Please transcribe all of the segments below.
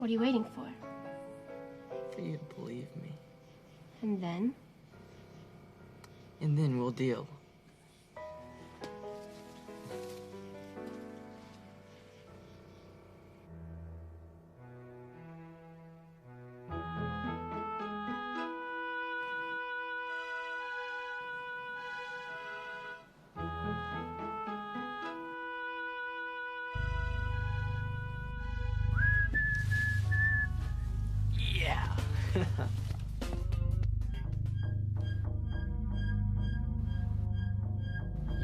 What are you waiting for? For you to believe me. And then? And then we'll deal. Yeah.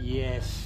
Yes.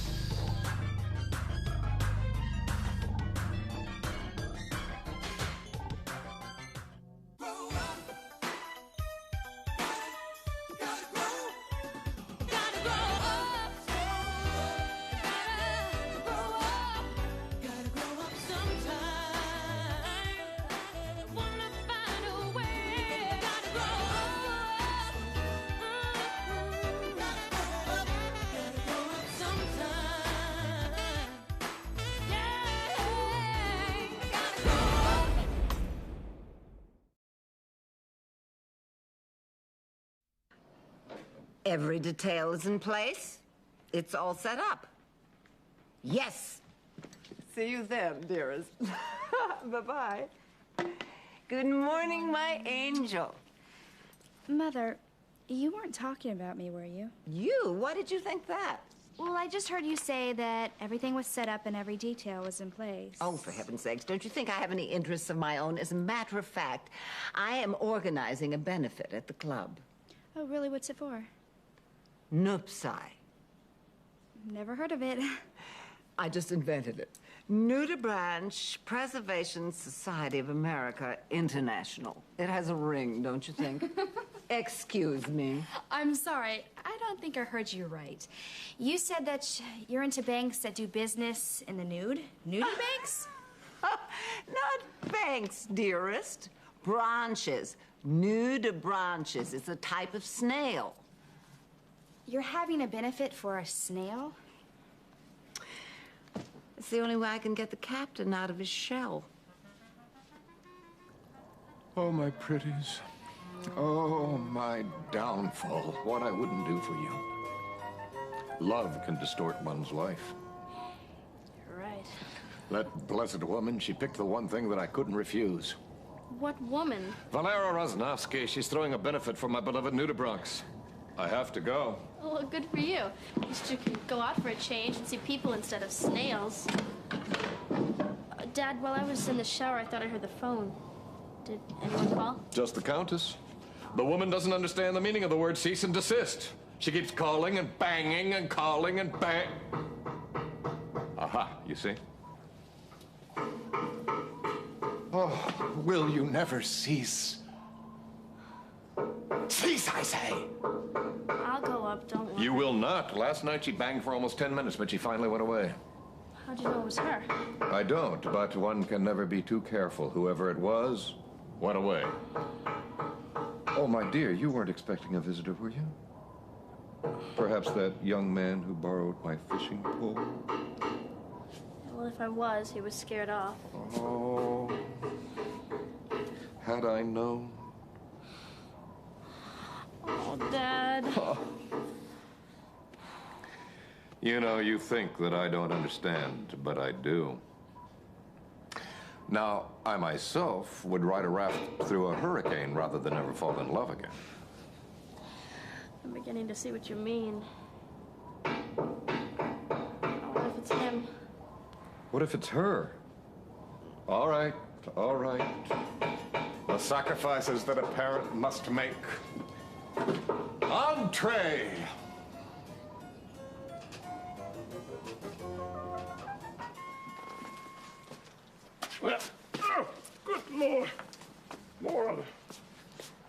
Every detail is in place. It's all set up. Yes. See you then, dearest. Bye-bye. Good morning, my angel. Mother, you weren't talking about me, were you? You? Why did you think that? Well, I just heard you say that everything was set up and every detail was in place. Oh, for heaven's sakes, don't you think I have any interests of my own? As a matter of fact, I am organizing a benefit at the club. Oh, really? What's it for? Nupsi. Never heard of it. I just invented it. Nudibranch Preservation Society of America International. It has a ring, don't you think? Excuse me. I'm sorry. I don't think I heard you right. You said that you're into banks that do business in the nude? Nudie banks? Not banks, dearest. Branches. Nudibranches. It's a type of snail. You're having a benefit for a snail? It's the only way I can get the captain out of his shell. Oh, my pretties. Oh, my downfall. What I wouldn't do for you. Love can distort one's life. You're right. That blessed woman, she picked the one thing that I couldn't refuse. What woman? Valera Rosnowski, she's throwing a benefit for my beloved Nudibranchs. I have to go. Oh, well, good for you. At least you can go out for a change and see people instead of snails. Dad, while I was in the shower, I thought I heard the phone. Did anyone call? Just the Countess. The woman doesn't understand the meaning of the word cease and desist. She keeps calling and banging and calling and bang. Aha, you see? Oh, will you never cease? Cease, I say! I'll go up, don't worry. You will not. Last night she banged for almost 10 minutes, but she finally went away. How'd you know it was her? I don't, but one can never be too careful. Whoever it was, went away. Oh, my dear, you weren't expecting a visitor, were you? Perhaps that young man who borrowed my fishing pole? Well, if I was, he was scared off. Oh, had I known. Oh, Dad. Oh. You know, you think that I don't understand, but I do. Now, I myself would ride a raft through a hurricane rather than ever fall in love again. I'm beginning to see what you mean. What if it's him? What if it's her? All right, all right. The sacrifices that a parent must make. Entree! Well, oh, good Lord. More of it.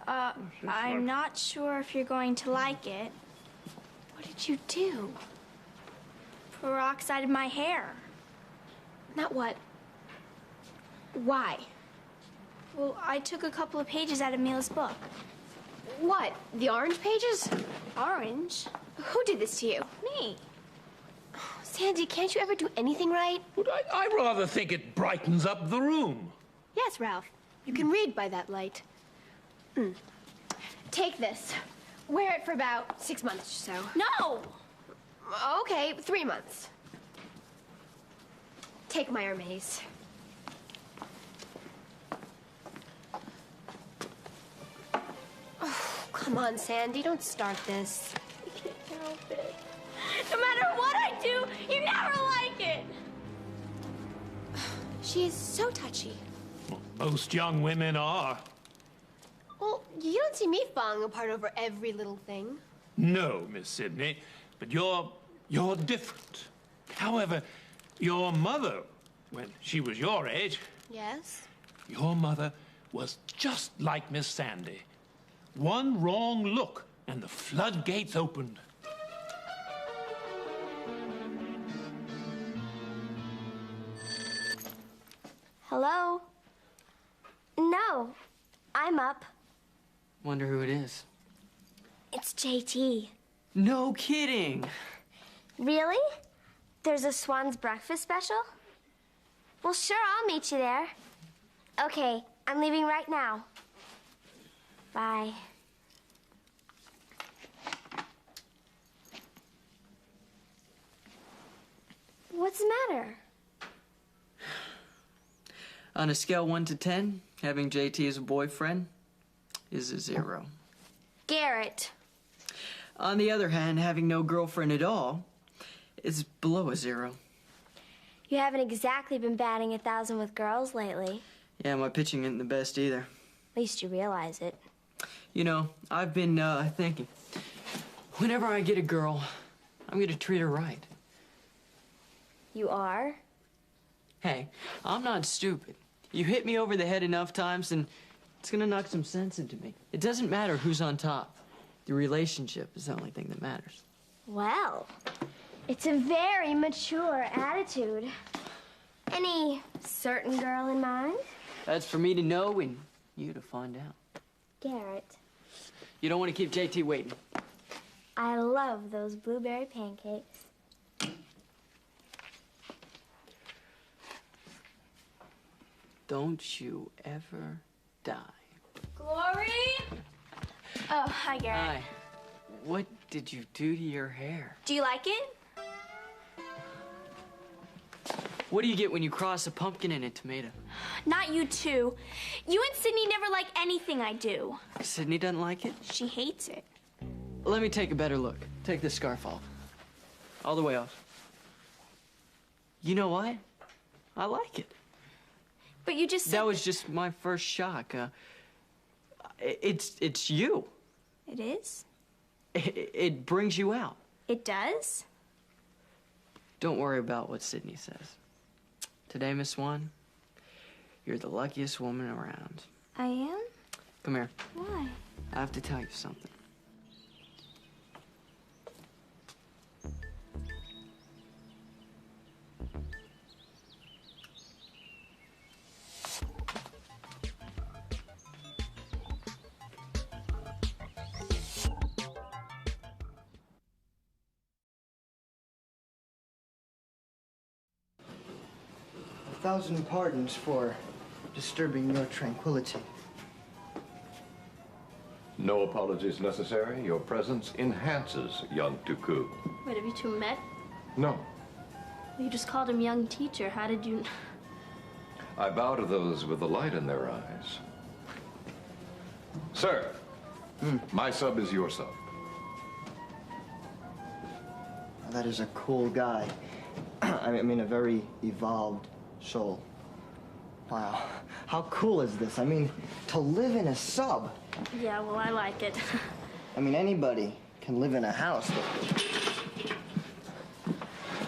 I'm not sure if you're going to like it. What did you do? Peroxided my hair. Not what? Why? Well, I took a couple of pages out of Mila's book. What? The orange pages? Orange? Who did this to you? Me. Sandy, can't you ever do anything right? But I rather think it brightens up the room. Yes, Ralph. You can read by that light. Take this. Wear it for about 6 months or so. No! Okay, 3 months. Take my Hermes. Oh, come on, Sandy, don't start this. I can't help it. No matter what I do, you never like it! She is so touchy. Well, most young women are. Well, you don't see me falling apart over every little thing. No, Miss Sidney, but you're different. However, your mother, when she was your age, Yes? your mother was just like Miss Sandy. One wrong look, and the floodgates opened. Hello? No, I'm up. Wonder who it is. It's JT. No kidding. Really? There's a Swans breakfast special? Well, sure, I'll meet you there. Okay, I'm leaving right now. Bye. What's the matter? On a scale 1 to 10, having JT as a boyfriend is a 0. Garrett. On the other hand, having no girlfriend at all is below a 0. You haven't exactly been batting 1,000 with girls lately. Yeah, my pitching isn't the best either. At least you realize it. You know, I've been thinking, whenever I get a girl, I'm gonna treat her right. You are? Hey, I'm not stupid. You hit me over the head enough times and it's gonna knock some sense into me. It doesn't matter who's on top. The relationship is the only thing that matters. Well, it's a very mature attitude. Any certain girl in mind? That's for me to know and you to find out. Garrett, You don't want to keep JT waiting. I love those blueberry pancakes. Don't you ever die. Glory? Oh, hi, Garrett. Hi. What did you do to your hair? Do you like it? What do you get when you cross a pumpkin and a tomato? Not you two. You and Sydney never like anything I do. Sydney doesn't like it? She hates it. Let me take a better look. Take this scarf off. All the way off. You know what? I like it. But you just said That was just my first shock. It's you. It is? It brings you out. It does? Don't worry about what Sydney says. Today, Miss Swan, you're the luckiest woman around. I am? Come here. Why? I have to tell you something. A thousand pardons for disturbing your tranquility. No apologies necessary. Your presence enhances young Tuku. Wait, have you two met? No. You just called him young teacher. How did you... I bow to those with the light in their eyes. Sir, my sub is your sub. That is a cool guy. I mean, a very evolved soul. Wow. How cool is this? I mean, to live in a sub. Yeah, well, I like it. I mean, anybody can live in a house, but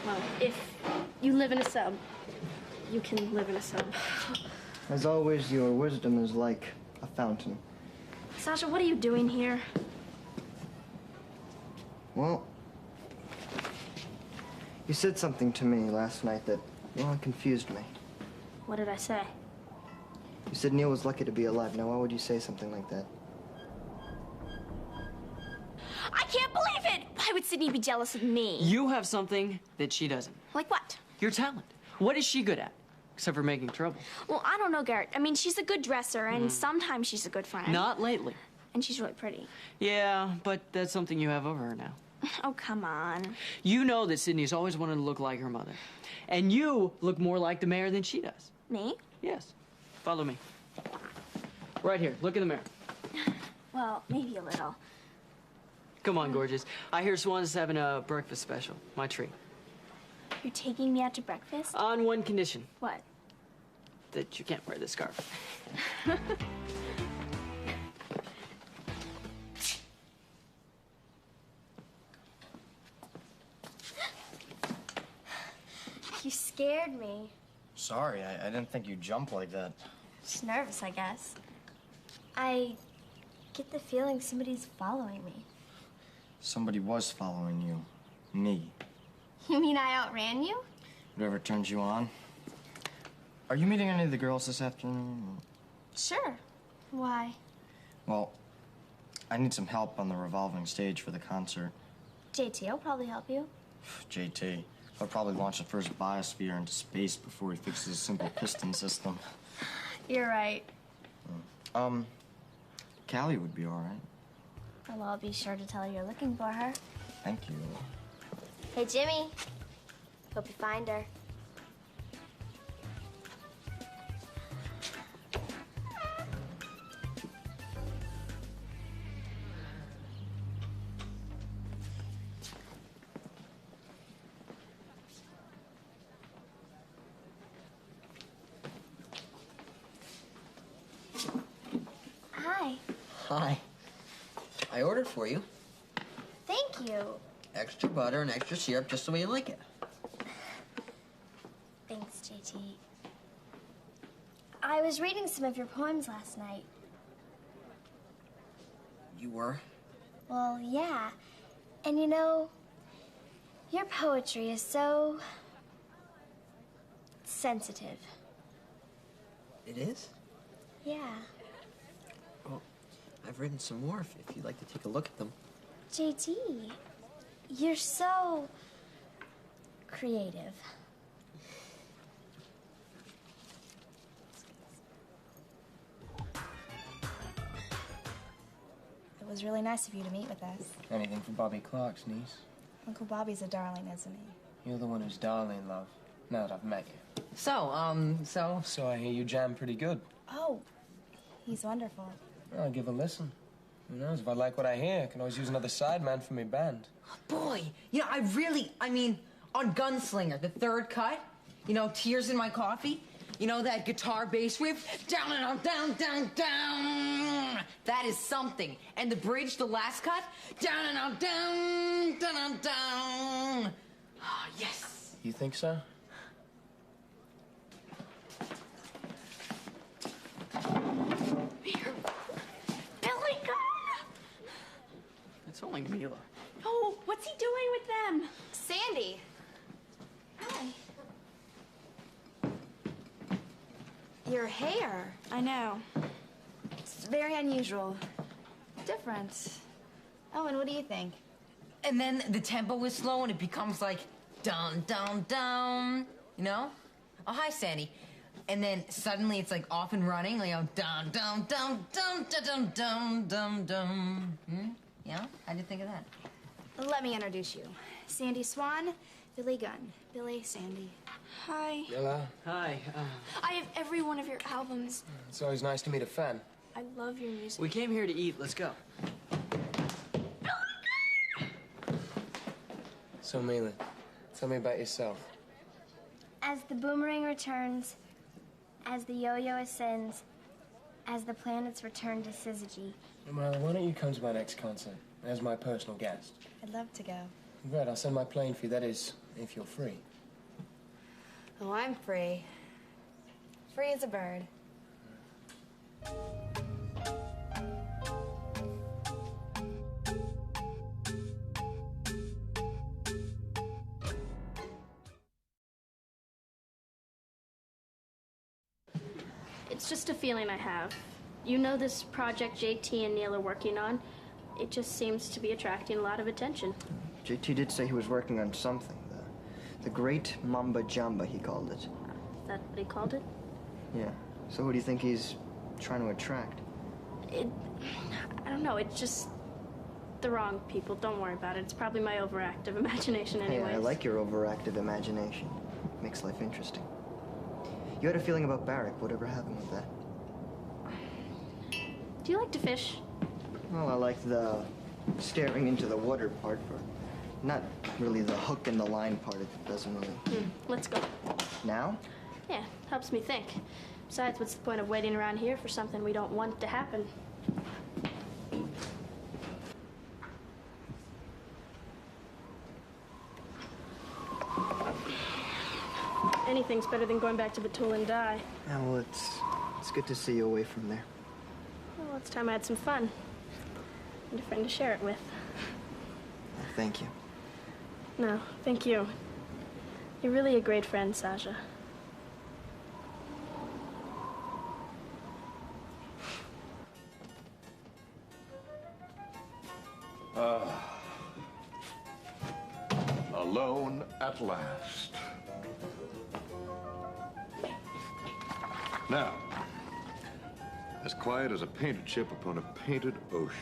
Well, if you live in a sub, you can live in a sub. as always, your wisdom is like a fountain. Sasha, what are you doing here? Well, you said something to me last night that, well, it confused me. What did I say? You said Neil was lucky to be alive. Now, why would you say something like that? I can't believe it! Why would Sydney be jealous of me? You have something that she doesn't. Like what? Your talent. What is she good at? except for making trouble. Well, I don't know, Garrett. I mean, she's a good dresser, and sometimes she's a good friend. Not lately. And she's really pretty. Yeah, but that's something you have over her now. Oh, come on. You know that Sydney's always wanted to look like her mother. And you look more like the mayor than she does. Me? Yes. Follow me. Right here. Look in the mirror. Well, maybe a little. Come on, gorgeous. I hear Swans is having a breakfast special. My treat. You're taking me out to breakfast? On one condition. What? That you can't wear this scarf. You scared me. Sorry, I didn't think you'd jump like that. Just nervous, I guess. I get the feeling somebody's following me. Somebody was following you. Me. You mean I outran you? Whatever turns you on. Are you meeting any of the girls this afternoon? Sure. Why? Well, I need some help on the revolving stage for the concert. JT will probably help you. JT. He'll probably launch the first biosphere into space before he fixes a simple piston system. You're right. Callie would be all right. Well, I'll be sure to tell her you're looking for her. Thank you. Hey, Jimmy. Hope you find her. Hi. Hi. I ordered for you. Thank you. Extra butter and extra syrup, just the way you like it. Thanks, JT. I was reading some of your poems last night. You were? Well, yeah. And you know, your poetry is so sensitive. It is? Yeah. Well, I've written some more if you'd like to take a look at them. JT, you're so creative. It was really nice of you to meet with us. Anything for Bobby Clark's niece. Uncle Bobby's a darling, isn't he? You're the one who's darling, love. Now that I've met you. So, So I hear you jam pretty good. Oh, he's wonderful. I'll give a listen. Who knows? If I like what I hear, I can always use another sideman for my band. boy, you know, I mean, on Gunslinger, the third cut, you know, Tears in My Coffee, you know, that guitar bass riff, down and up, down, down, down. That is something. And the bridge, the last cut, down and up, down, down, down, down. Oh, yes. You think so? Billy, go! It's only Mila. Oh, what's he doing with them? Sandy. Hi. Your hair. I know. It's very unusual. Different. Oh, and what do you think? And then the tempo is slow and it becomes like down, down, down, you know? Oh, hi, Sandy. And then suddenly it's like off and running, like, oh, down, down, down, down, down, down, down, down. Yeah? How'd you think of that? Let me introduce you. Sandy Swan, Billy Gunn. Billy, Sandy. Hi. Hello. Hi. I have every one of your albums. It's always nice to meet a fan. I love your music. We came here to eat. Let's go. So, Mila, tell me about yourself. As the boomerang returns, as the yo-yo ascends, as the planets return to syzygy. Well, why don't you come to my next concert as my personal guest? I'd love to go. Great, I'll send my plane fee. That is, if you're free. Oh, I'm free. Free as a bird. It's just a feeling I have. You know this project JT and Neil are working on? It just seems to be attracting a lot of attention. JT did say he was working on something. The great Mamba Jamba, he called it. that what he called it? Yeah. So who do you think he's trying to attract? I don't know, it's just the wrong people. Don't worry about it. It's probably my overactive imagination anyways. Hey, I like your overactive imagination. Makes life interesting. You had a feeling about Barrick. Whatever happened with that? Do you like to fish? Well, I like the staring into the water part, but not really the hook and the line part. It doesn't really... Let's go. Now? Yeah, helps me think. Besides, what's the point of waiting around here for something we don't want to happen? Anything's better than going back to Batul and die. Yeah, well, it's good to see you away from there. Well, it's time I had some fun. And a friend to share it with. Well, thank you. No, thank you. You're really a great friend, Sasha. Alone at last. Now, as quiet as a painted ship upon a painted ocean.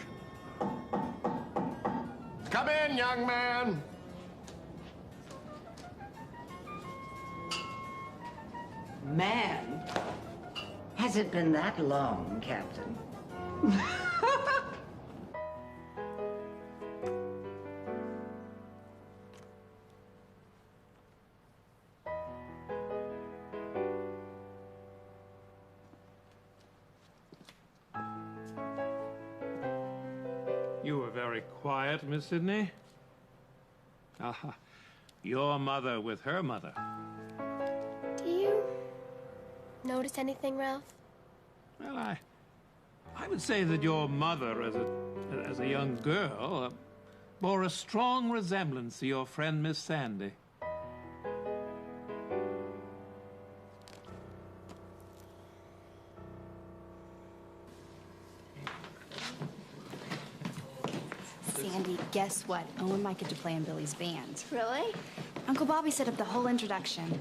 Come in, young man. Man? Has it been that long, Captain? You were very quiet, Miss Sidney. Aha. Your mother with her mother. Do you notice anything, Ralph? Well, I would say that your mother, as a young girl, bore a strong resemblance to your friend Miss Sandy. Sandy, guess what? Owen might get to play in Billy's band. Really? Uncle Bobby set up the whole introduction.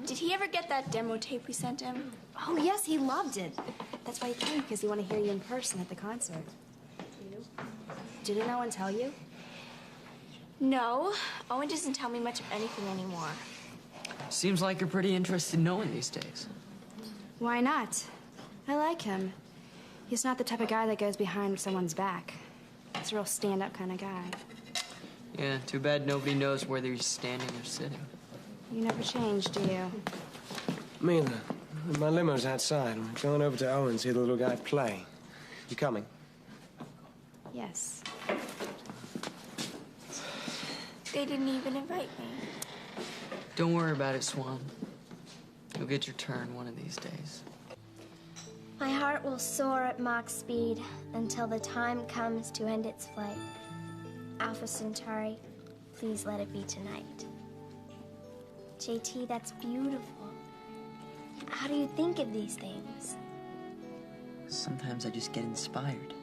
Did he ever get that demo tape we sent him? Oh, yes, he loved it. That's why he came, because he wanted to hear you in person at the concert. Didn't Owen tell you? No. Owen doesn't tell me much of anything anymore. Seems like you're pretty interested in knowing these days. Why not? I like him. He's not the type of guy that goes behind someone's back. He's a real stand-up kind of guy. Yeah, too bad nobody knows whether he's standing or sitting. You never change, do you? Mila, my limo's outside. I'm going over to Owen and see the little guy play. You coming? Yes. They didn't even invite me. Don't worry about it, Swan. You'll get your turn one of these days. My heart will soar at Mach speed until the time comes to end its flight. Alpha Centauri, please let it be tonight. JT, that's beautiful. How do you think of these things? Sometimes I just get inspired.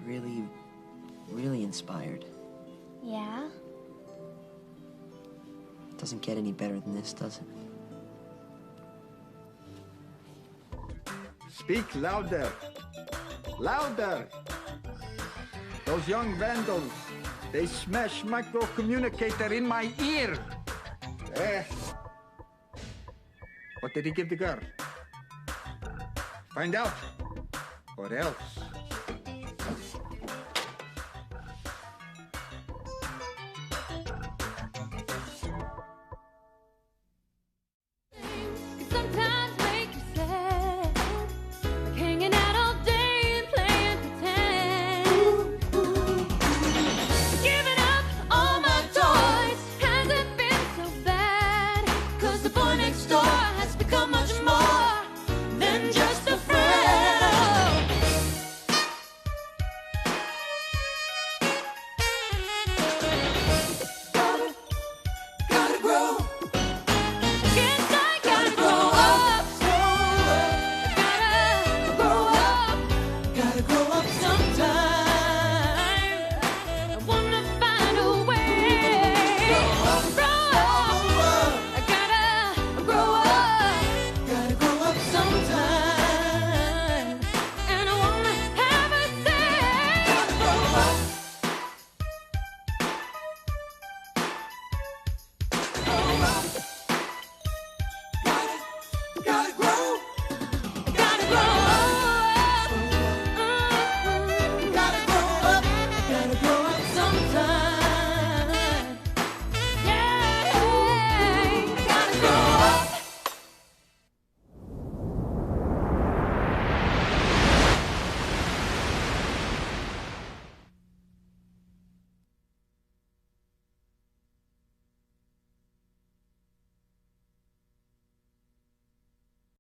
Really, really inspired. Yeah? Doesn't get any better than this, does it? Speak louder. Louder! Those young vandals, they smashed micro-communicator in my ear. What did he give the girl? Find out, or else.